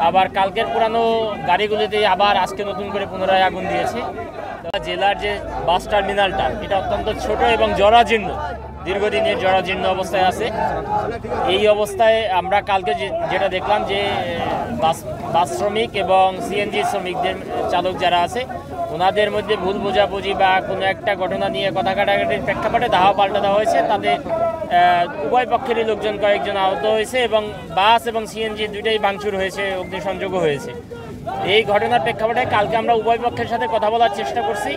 আবার কালকের পুরানো গাড়িগুলিতে আবার আজকে নতুন করে পুনরায় আগুন দিয়েছে। জেলার যে বাস টার্মিনালটা এটা অত্যন্ত ছোট এবং জরাজীর্ণ, দীর্ঘদিনের জরাজীর্ণ অবস্থায় আছে। এই অবস্থায় আমরা কালকে যেটা দেখলাম যে বাস শ্রমিক এবং সিএনজি শ্রমিকদের চালক যারা আছে ওনাদের মধ্যে ভুল বোঝাবুঝি বা কোনো একটা ঘটনা নিয়ে কথা কাটাকাটির প্রেক্ষাপটে ধাওয়া পাল্টা দেওয়া হয়েছে। তাতে উভয় পক্ষেরই লোকজন কয়েকজন আহত হয়েছে এবং বাস এবং সিএনজি দুইটাই ভাঙচুর হয়েছে, অগ্নিসংযোগও হয়েছে। এই ঘটনার প্রেক্ষাপটে কালকে আমরা উভয় পক্ষের সাথে কথা বলার চেষ্টা করছি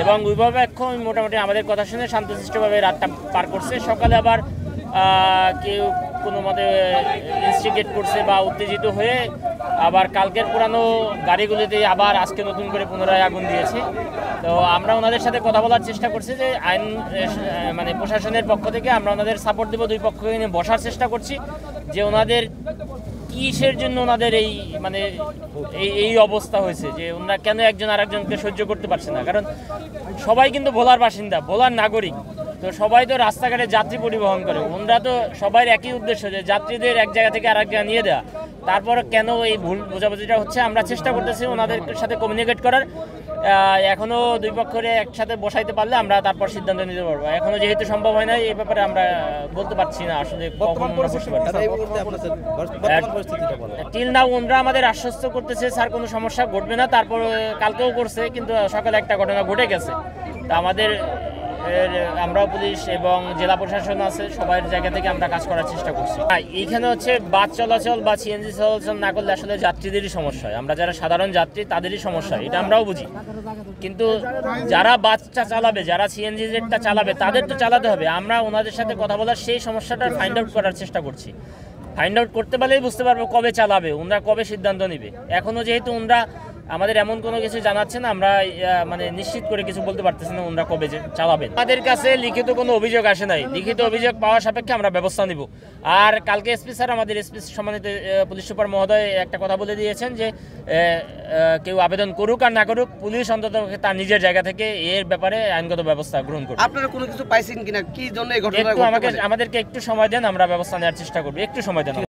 এবং উভয় পক্ষ মোটামুটি আমাদের কথা শুনে শান্তশিষ্টভাবে রাতটা পার করছে। সকালে আবার কেউ কোনো মতে ইনস্টিগেট করছে বা উত্তেজিত হয়ে আবার কালকের পুরানো গাড়িগুলিতে আবার আজকে নতুন করে পুনরায় আগুন দিয়েছে। তো আমরা ওনাদের সাথে কথা বলার চেষ্টা করছি যে আইন মানে প্রশাসনের পক্ষ থেকে আমরা ওনাদের সাপোর্ট দেবো, দুই পক্ষকে নিয়ে বসার চেষ্টা করছি যে ওনাদের কিসের জন্য ওনাদের এই মানে এই অবস্থা হয়েছে, যে ওনারা কেন একজন আরেকজনকে সহ্য করতে পারছে না। কারণ সবাই কিন্তু ভোলার বাসিন্দা, ভোলার নাগরিক, তো সবাই তো রাস্তাঘাটে যাত্রী পরিবহন করে। ওনারা তো সবাই একই উদ্দেশ্য যে যাত্রীদের এক জায়গা থেকে আরেক জায়গা নিয়ে দেওয়া। তারপর কেন এই ভুল বোঝাবুঝিটা হচ্ছে আমরা চেষ্টা করতেছি ওনাদের সাথে কমিউনিকেট করার। এখনও দুই পক্ষের একসাথে বসাইতে পারলে আমরা তারপর সিদ্ধান্ত নিতে পারবো। এখনও যেহেতু সম্ভব হয় না এই ব্যাপারে আমরা বলতে পারছি না আসলে টিল নাও। ওনারা আমাদের আশ্বস্ত করতেছে স্যার কোনো সমস্যা ঘটবে না, তারপর কালকেও করছে কিন্তু সকালে একটা ঘটনা ঘটে গেছে। তা আমাদের আমরাও পুলিশ এবং জেলা প্রশাসন আছে, সবার জায়গা থেকে আমরা কাজ করার চেষ্টা করছি। এইখানে হচ্ছে বাস চলাচল বা সিএনজি চলাচল না করলে আসলে যাত্রীদেরই সমস্যা হয়, আমরা যারা সাধারণ যাত্রী তাদেরই সমস্যা, এটা আমরাও বুঝি। কিন্তু যারা বাসটা চালাবে, যারা সিএনজি জেটটা চালাবে তাদের তো চালাতে হবে। আমরা ওনাদের সাথে কথা বলার সেই সমস্যাটা ফাইন্ড আউট করার চেষ্টা করছি। ফাইন্ড আউট করতে পারলেই বুঝতে পারবো কবে চালাবে, ওনারা কবে সিদ্ধান্ত নেবে। এখনও যেহেতু ওনারা আমাদের এমন কোনো কিছু জানাচ্ছে না, আমরা মানে নিশ্চিত করে কিছু বলতে পারতেছি না ওনারা কবে চালাবেন। আমাদের কাছে লিখিত কোনো অভিযোগ আসে নাই, লিখিত অভিযোগ পাওয়া সাপেক্ষে আমরা ব্যবস্থা নিব। আর কালকে এসপি স্যার, আমাদের এসপি সম্মানিত পুলিশ সুপার মহোদয় একটা কথা বলে দিয়েছেন যে কেউ আবেদন করুক আর না করুক, পুলিশ অন্তত তার নিজের জায়গা থেকে এর ব্যাপারে আইনগত ব্যবস্থা গ্রহণ করবে। আপনারা কোনো কিছু পাইছেন কিনা, কি জন্য এই ঘটনা? আমাদেরকে একটু সময় দেন, আমরা ব্যবস্থা নেওয়ার চেষ্টা করবো, একটু সময় দেন।